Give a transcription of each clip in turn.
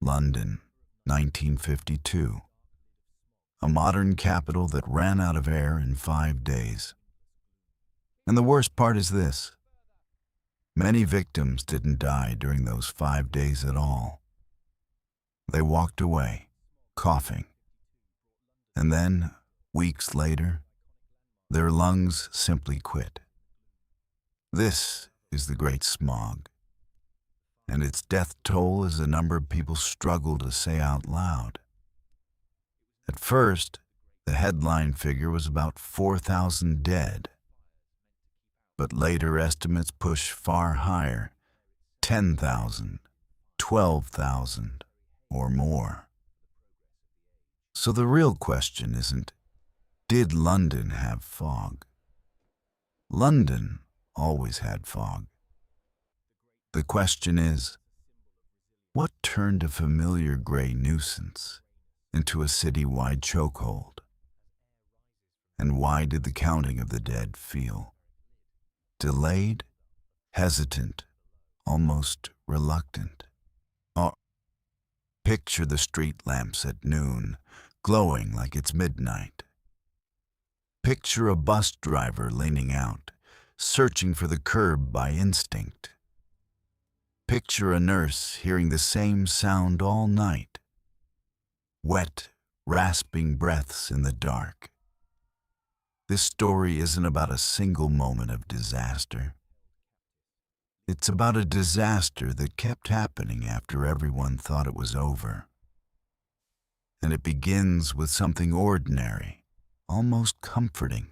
London, 1952. A modern capital that ran out of air in 5 days. And the worst part is this. Many victims didn't die during those 5 days at all. They walked away, coughing. And then, weeks later, their lungs simply quit. This is the Great Smog. And its death toll is a number people struggle to say out loud. At first, the headline figure was about 4,000 dead. But later estimates push far higher, 10,000, 12,000, or more. So the real question isn't, did London have fog? London always had fog. The question is, what turned a familiar gray nuisance into a city-wide chokehold? And why did the counting of the dead feel delayed, hesitant, almost reluctant? Or picture the street lamps at noon, glowing like it's midnight. Picture a bus driver leaning out, searching for the curb by instinct. Picture a nurse hearing the same sound all night. Wet, rasping breaths in the dark. This story isn't about a single moment of disaster. It's about a disaster that kept happening after everyone thought it was over. And it begins with something ordinary, almost comforting.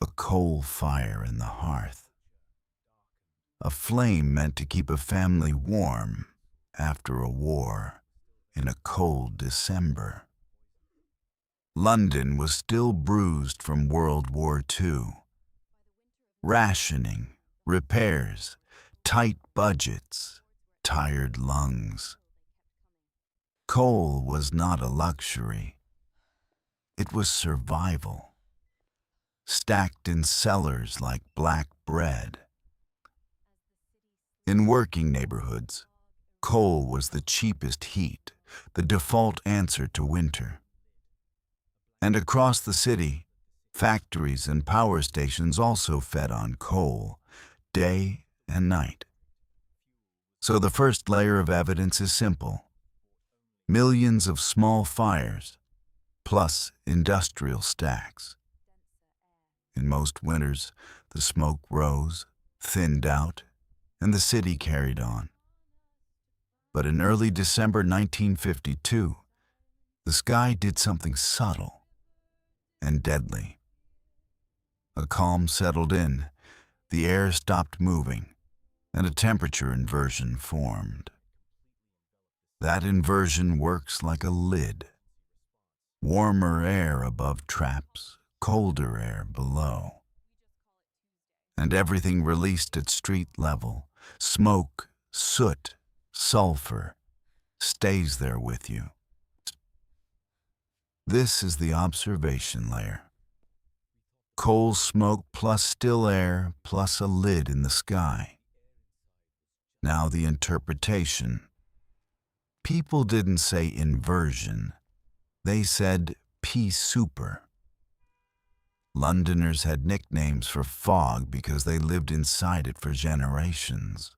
A coal fire in the hearth. A flame meant to keep a family warm after a war in a cold December. London was still bruised from World War II. Rationing, repairs, tight budgets, tired lungs. Coal was not a luxury. It was survival. Stacked in cellars like black bread. In working neighborhoods, coal was the cheapest heat, the default answer to winter. And across the city, factories and power stations also fed on coal, day and night. So the first layer of evidence is simple. Millions of small fires, plus industrial stacks. In most winters, the smoke rose, thinned out, and the city carried on. But in early December 1952, the sky did something subtle and deadly. A calm settled in, the air stopped moving, and a temperature inversion formed. That inversion works like a lid. Warmer air above traps, colder air below. And everything released at street level, smoke, soot, sulfur, stays there with you. This is the observation layer. Coal smoke plus still air plus a lid in the sky. Now the interpretation. People didn't say inversion. They said pea super. Londoners had nicknames for fog because they lived inside it for generations.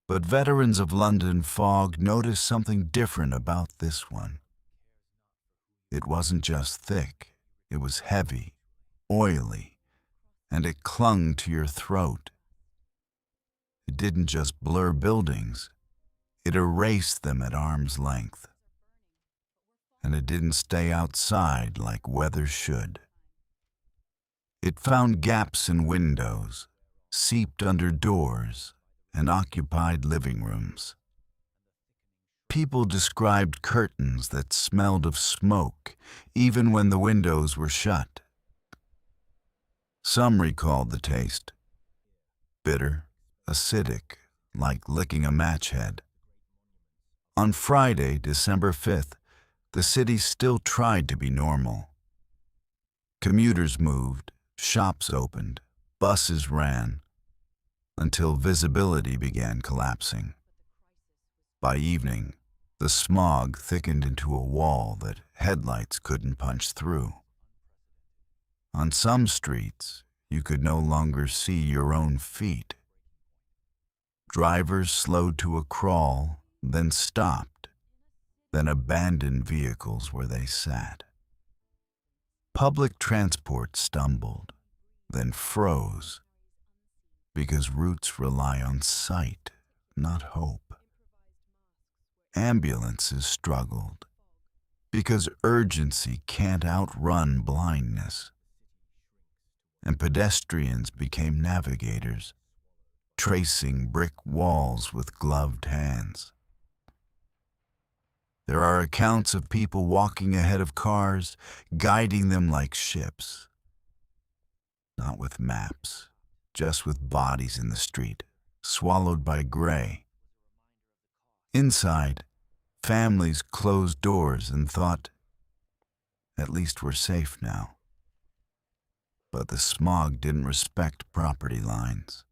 But veterans of London fog noticed something different about this one. It wasn't just thick, it was heavy, oily, and it clung to your throat. It didn't just blur buildings, it erased them at arm's length. And it didn't stay outside like weather should. It found gaps in windows, seeped under doors, and occupied living rooms. People described curtains that smelled of smoke, even when the windows were shut. Some recalled the taste. Bitter, acidic, like licking a match head. On Friday, December 5th, the city still tried to be normal. Commuters moved, shops opened, buses ran, until visibility began collapsing. By evening, the smog thickened into a wall that headlights couldn't punch through. On some streets, you could no longer see your own feet. Drivers slowed to a crawl, then stopped, then abandoned vehicles where they sat. Public transport stumbled, then froze, because routes rely on sight, not hope. Ambulances struggled, because urgency can't outrun blindness. And pedestrians became navigators, tracing brick walls with gloved hands. There are accounts of people walking ahead of cars, guiding them like ships. Not with maps, just with bodies in the street, swallowed by gray. Inside, families closed doors and thought, at least we're safe now. But the smog didn't respect property lines.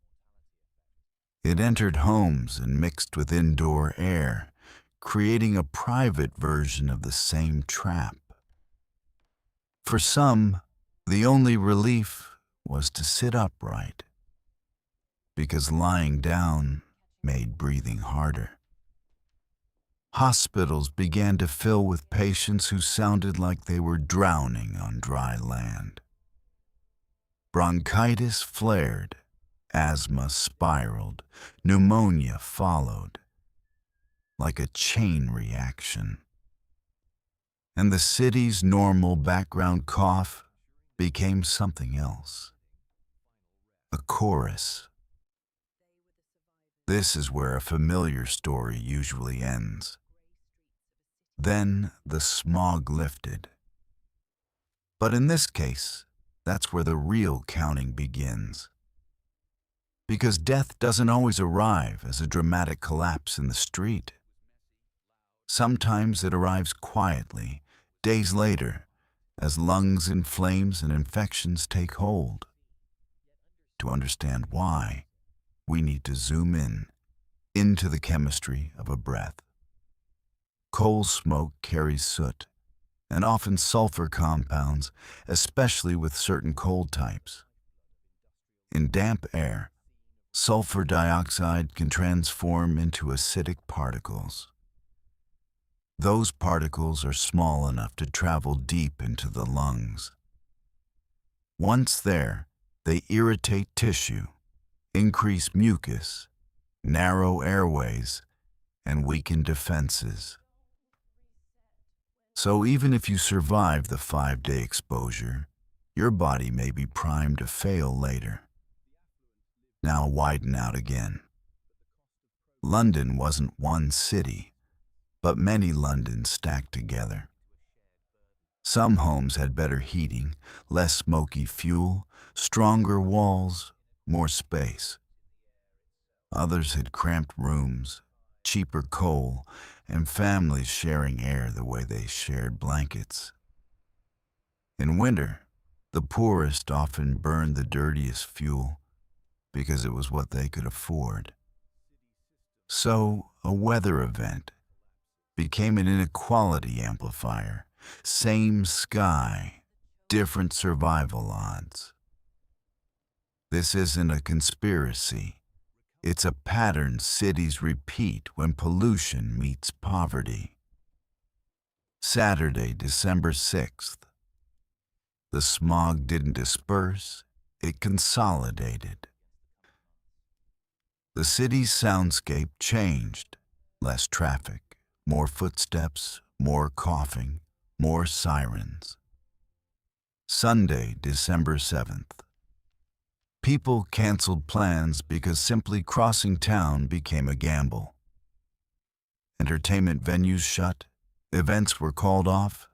It entered homes and mixed with indoor air, creating a private version of the same trap. For some, the only relief was to sit upright, because lying down made breathing harder. Hospitals began to fill with patients who sounded like they were drowning on dry land. Bronchitis flared, asthma spiraled, pneumonia followed, like a chain reaction. And the city's normal background cough became something else. A chorus. This is where a familiar story usually ends. Then the smog lifted. But in this case, that's where the real counting begins. Because death doesn't always arrive as a dramatic collapse in the street. Sometimes it arrives quietly, days later, as lungs in flames and infections take hold. To understand why, we need to zoom in, into the chemistry of a breath. Coal smoke carries soot, and often sulfur compounds, especially with certain coal types. In damp air, sulfur dioxide can transform into acidic particles. Those particles are small enough to travel deep into the lungs. Once there, they irritate tissue, increase mucus, narrow airways, and weaken defenses. So even if you survive the 5-day exposure, your body may be primed to fail later. Now widen out again. London wasn't one city, but many Londons stacked together. Some homes had better heating, less smoky fuel, stronger walls, more space. Others had cramped rooms, cheaper coal, and families sharing air the way they shared blankets. In winter, the poorest often burned the dirtiest fuel because it was what they could afford. So, a weather event became an inequality amplifier. Same sky, different survival odds. This isn't a conspiracy. It's a pattern cities repeat when pollution meets poverty. Saturday, December 6th. The smog didn't disperse, it consolidated. The city's soundscape changed. Less traffic, more footsteps, more coughing, more sirens. Sunday, December 7th. People canceled plans because simply crossing town became a gamble. Entertainment venues shut, events were called off,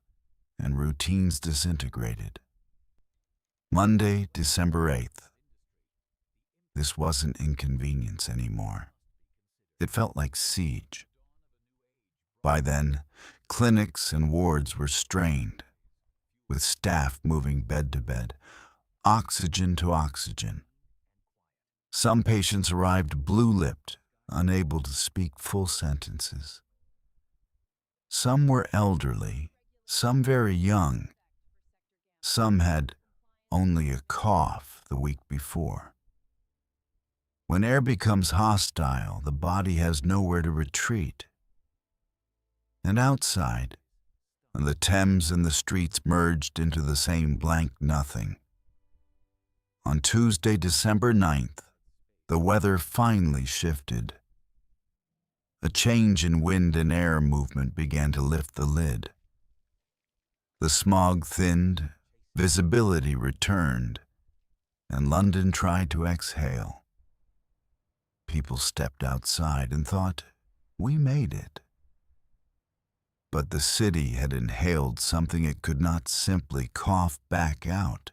and routines disintegrated. Monday, December 8th. This wasn't inconvenience anymore. It felt like siege. By then, clinics and wards were strained, with staff moving bed to bed, oxygen to oxygen. Some patients arrived blue-lipped, unable to speak full sentences. Some were elderly, some very young. Some had only a cough the week before. When air becomes hostile, the body has nowhere to retreat. And outside, the Thames and the streets merged into the same blank nothing. On Tuesday, December 9th, the weather finally shifted. A change in wind and air movement began to lift the lid. The smog thinned, visibility returned, and London tried to exhale. People stepped outside and thought, we made it. But the city had inhaled something it could not simply cough back out.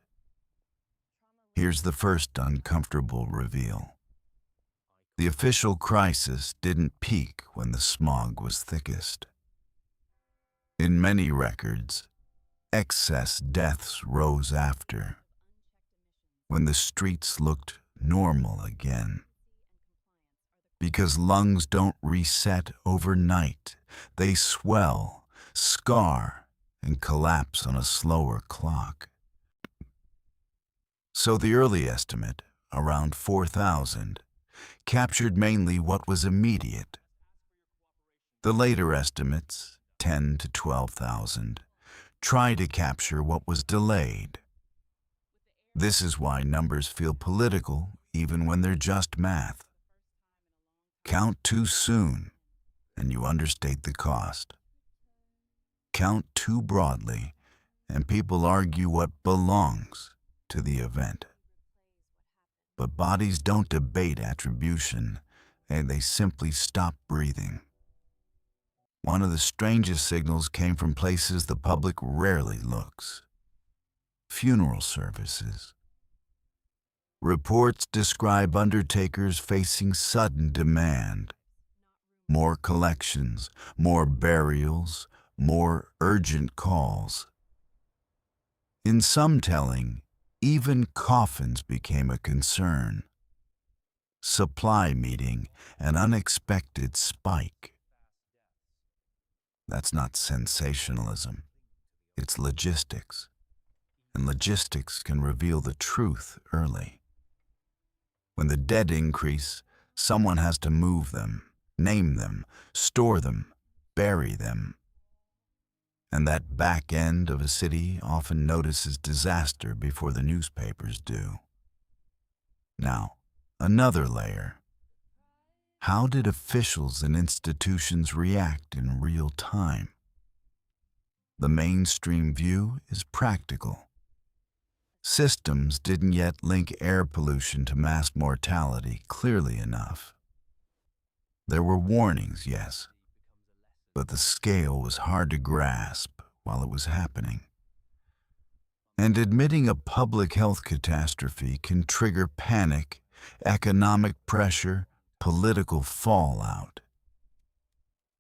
Here's the first uncomfortable reveal. The official crisis didn't peak when the smog was thickest. In many records, excess deaths rose after, when the streets looked normal again. Because lungs don't reset overnight. They swell, scar, and collapse on a slower clock. So the early estimate, around 4,000, captured mainly what was immediate. The later estimates, 10 to 12,000, try to capture what was delayed. This is why numbers feel political even when they're just math. Count too soon, and you understate the cost. Count too broadly, and people argue what belongs to the event. But bodies don't debate attribution, and they simply stop breathing. One of the strangest signals came from places the public rarely looks: funeral services. Reports describe undertakers facing sudden demand. More collections, more burials, more urgent calls. In some telling, even coffins became a concern. Supply meeting an unexpected spike. That's not sensationalism. It's logistics. And logistics can reveal the truth early. When the dead increase, someone has to move them, name them, store them, bury them. And that back end of a city often notices disaster before the newspapers do. Now, another layer. How did officials and institutions react in real time? The mainstream view is practical. Systems didn't yet link air pollution to mass mortality clearly enough. There were warnings, yes, but the scale was hard to grasp while it was happening. And admitting a public health catastrophe can trigger panic, economic pressure, political fallout.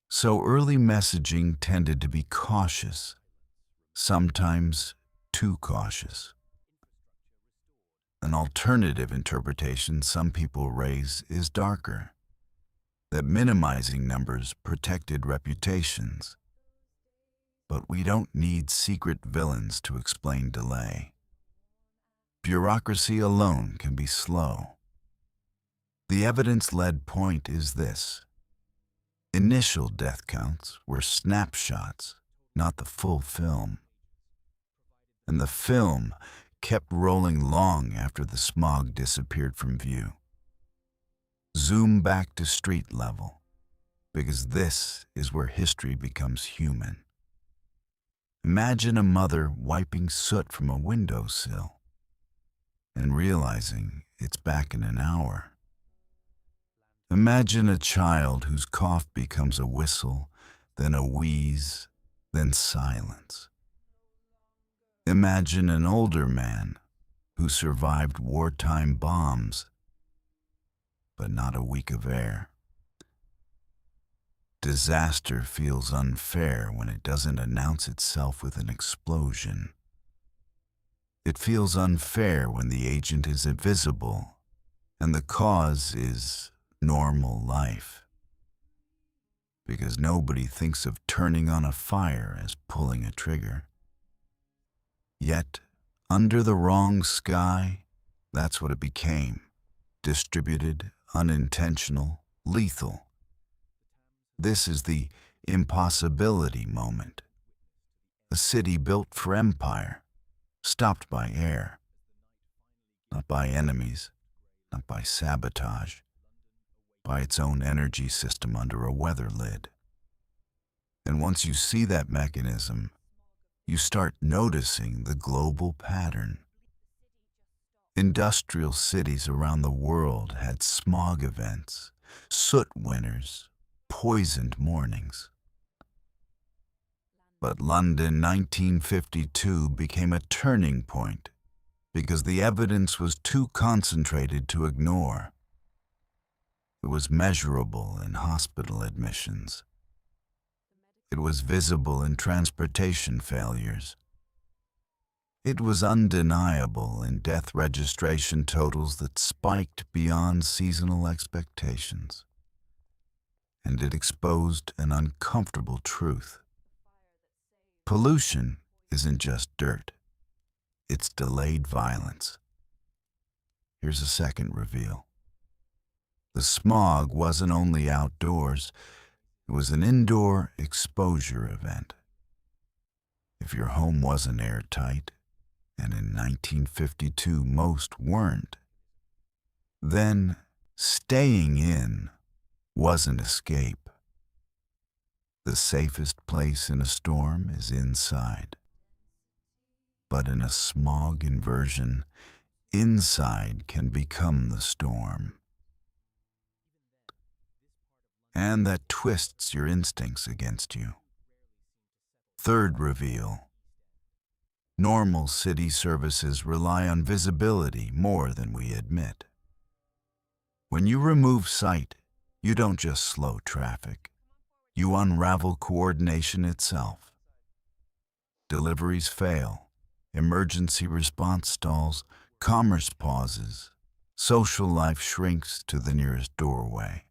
So early messaging tended to be cautious, sometimes too cautious. An alternative interpretation some people raise is darker, that minimizing numbers protected reputations. But we don't need secret villains to explain delay. Bureaucracy alone can be slow. The evidence-led point is this: initial death counts were snapshots, not the full film. And the film kept rolling long after the smog disappeared from view. Zoom back to street level, because this is where history becomes human. Imagine a mother wiping soot from a windowsill and realizing it's back in an hour. Imagine a child whose cough becomes a whistle, then a wheeze, then silence. Imagine an older man who survived wartime bombs, but not a week of air. Disaster feels unfair when it doesn't announce itself with an explosion. It feels unfair when the agent is invisible and the cause is normal life, because nobody thinks of turning on a fire as pulling a trigger. Yet, under the wrong sky, that's what it became: distributed, unintentional, lethal. This is the impossibility moment. A city built for empire, stopped by air, not by enemies, not by sabotage, by its own energy system under a weather lid. And once you see that mechanism, you start noticing the global pattern. Industrial cities around the world had smog events, soot winters, poisoned mornings. But London 1952 became a turning point because the evidence was too concentrated to ignore. It was measurable in hospital admissions. It was visible in transportation failures. It was undeniable in death registration totals that spiked beyond seasonal expectations. And it exposed an uncomfortable truth. Pollution isn't just dirt. It's delayed violence. Here's a second reveal. The smog wasn't only outdoors, it was an indoor exposure event. If your home wasn't airtight, and in 1952 most weren't, then staying in wasn't escape. The safest place in a storm is inside. But in a smog inversion, inside can become the storm. And that twists your instincts against you. Third reveal. Normal city services rely on visibility more than we admit. When you remove sight, you don't just slow traffic. You unravel coordination itself. Deliveries fail. Emergency response stalls, commerce pauses, social life shrinks to the nearest doorway.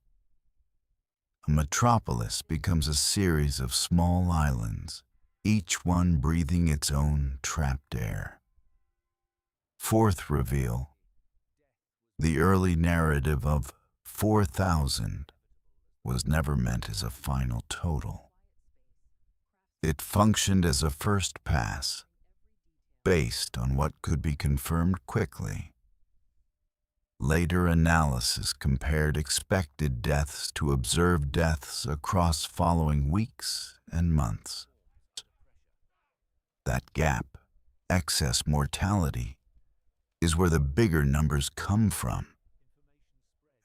A metropolis becomes a series of small islands, each one breathing its own trapped air. Fourth reveal. The early narrative of 4,000 was never meant as a final total. It functioned as a first pass, based on what could be confirmed quickly. Later analysis compared expected deaths to observed deaths across following weeks and months. That gap, excess mortality, is where the bigger numbers come from.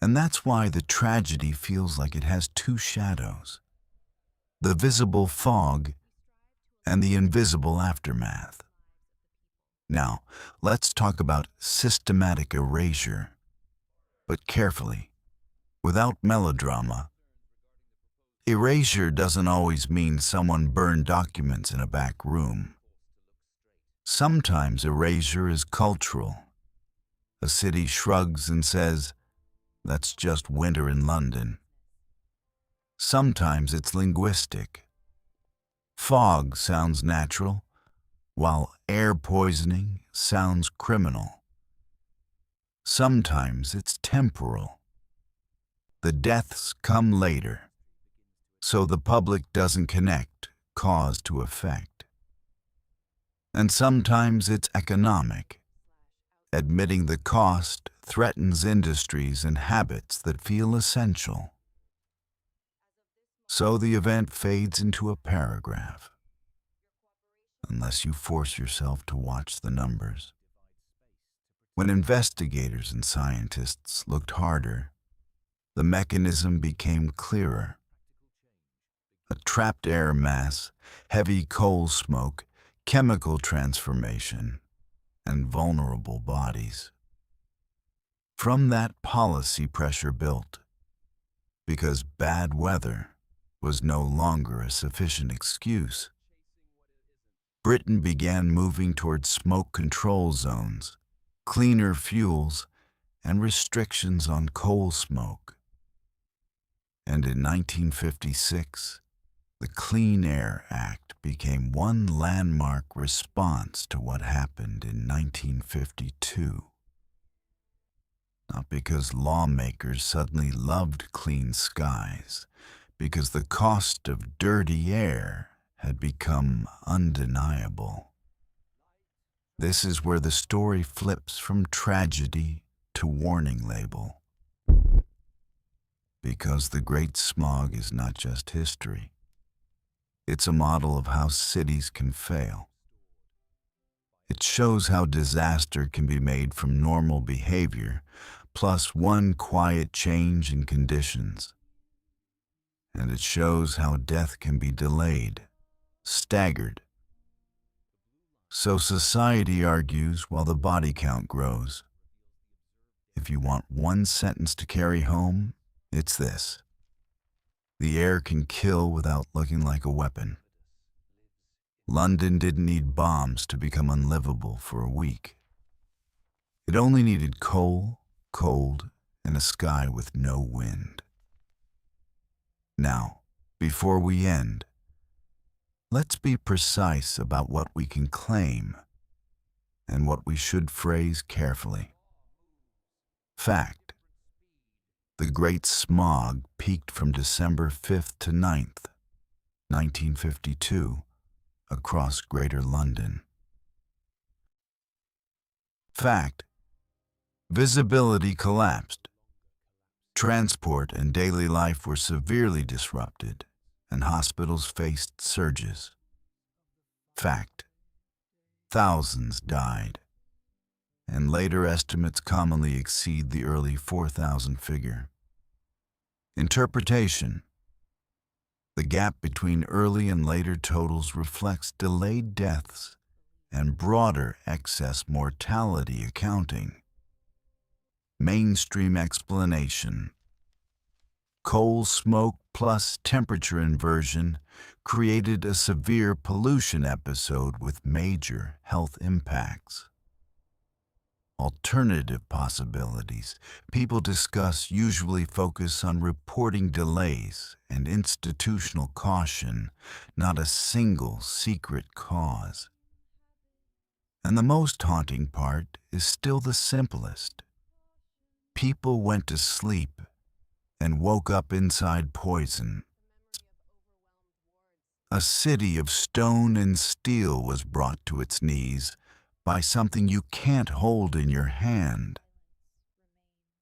And that's why the tragedy feels like it has two shadows: the visible fog and the invisible aftermath. Now, let's talk about systematic erasure, but carefully, without melodrama. Erasure doesn't always mean someone burned documents in a back room. Sometimes erasure is cultural. A city shrugs and says, "That's just winter in London." Sometimes it's linguistic. Fog sounds natural, while air poisoning sounds criminal. Sometimes it's temporal. The deaths come later, so the public doesn't connect cause to effect. And sometimes it's economic. Admitting the cost threatens industries and habits that feel essential. So the event fades into a paragraph, unless you force yourself to watch the numbers. When investigators and scientists looked harder, the mechanism became clearer. A trapped air mass, heavy coal smoke, chemical transformation, and vulnerable bodies. From that, policy pressure built, because bad weather was no longer a sufficient excuse. Britain began moving toward smoke control zones, cleaner fuels, and restrictions on coal smoke. And in 1956, the Clean Air Act became one landmark response to what happened in 1952. Not because lawmakers suddenly loved clean skies, because the cost of dirty air had become undeniable. This is where the story flips from tragedy to warning label. Because the Great Smog is not just history. It's a model of how cities can fail. It shows how disaster can be made from normal behavior, plus one quiet change in conditions. And it shows how death can be delayed, staggered. So society argues while the body count grows. If you want one sentence to carry home, it's this: the air can kill without looking like a weapon. London didn't need bombs to become unlivable for a week. It only needed coal, cold, and a sky with no wind. Now, before we end, let's be precise about what we can claim and what we should phrase carefully. Fact: the Great Smog peaked from December 5th to 9th, 1952, across Greater London. Fact: visibility collapsed. Transport and daily life were severely disrupted, and hospitals faced surges. Fact: thousands died, and later estimates commonly exceed the early 4,000 figure. Interpretation: the gap between early and later totals reflects delayed deaths and broader excess mortality accounting. Mainstream explanation: coal smoke plus temperature inversion created a severe pollution episode with major health impacts. Alternative possibilities people discuss usually focus on reporting delays and institutional caution, not a single secret cause. And the most haunting part is still the simplest. People went to sleep and woke up inside poison. A city of stone and steel was brought to its knees by something you can't hold in your hand.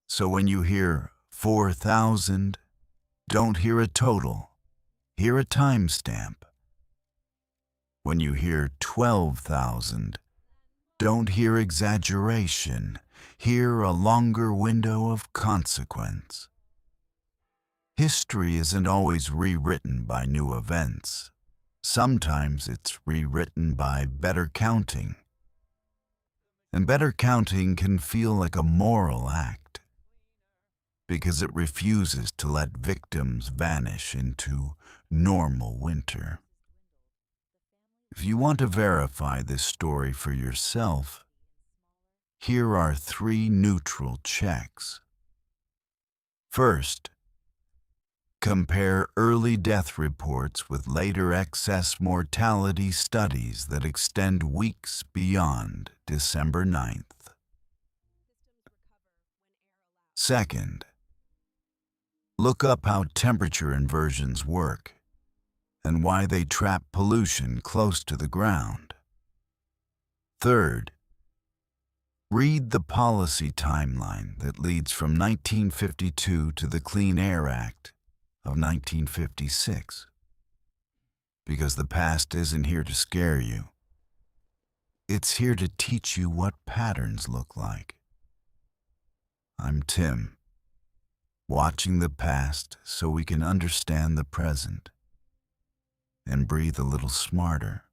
So when you hear 4,000, don't hear a total, hear a timestamp. When you hear 12,000, don't hear exaggeration, hear a longer window of consequence. History isn't always rewritten by new events. Sometimes it's rewritten by better counting. And better counting can feel like a moral act, because it refuses to let victims vanish into normal winter. If you want to verify this story for yourself, here are 3 neutral checks. First, compare early death reports with later excess mortality studies that extend weeks beyond December 9th. Second, look up how temperature inversions work and why they trap pollution close to the ground. Third, read the policy timeline that leads from 1952 to the Clean Air Act of 1956. Because the past isn't here to scare you. It's here to teach you what patterns look like. I'm Tim, watching the past so we can understand the present and breathe a little smarter.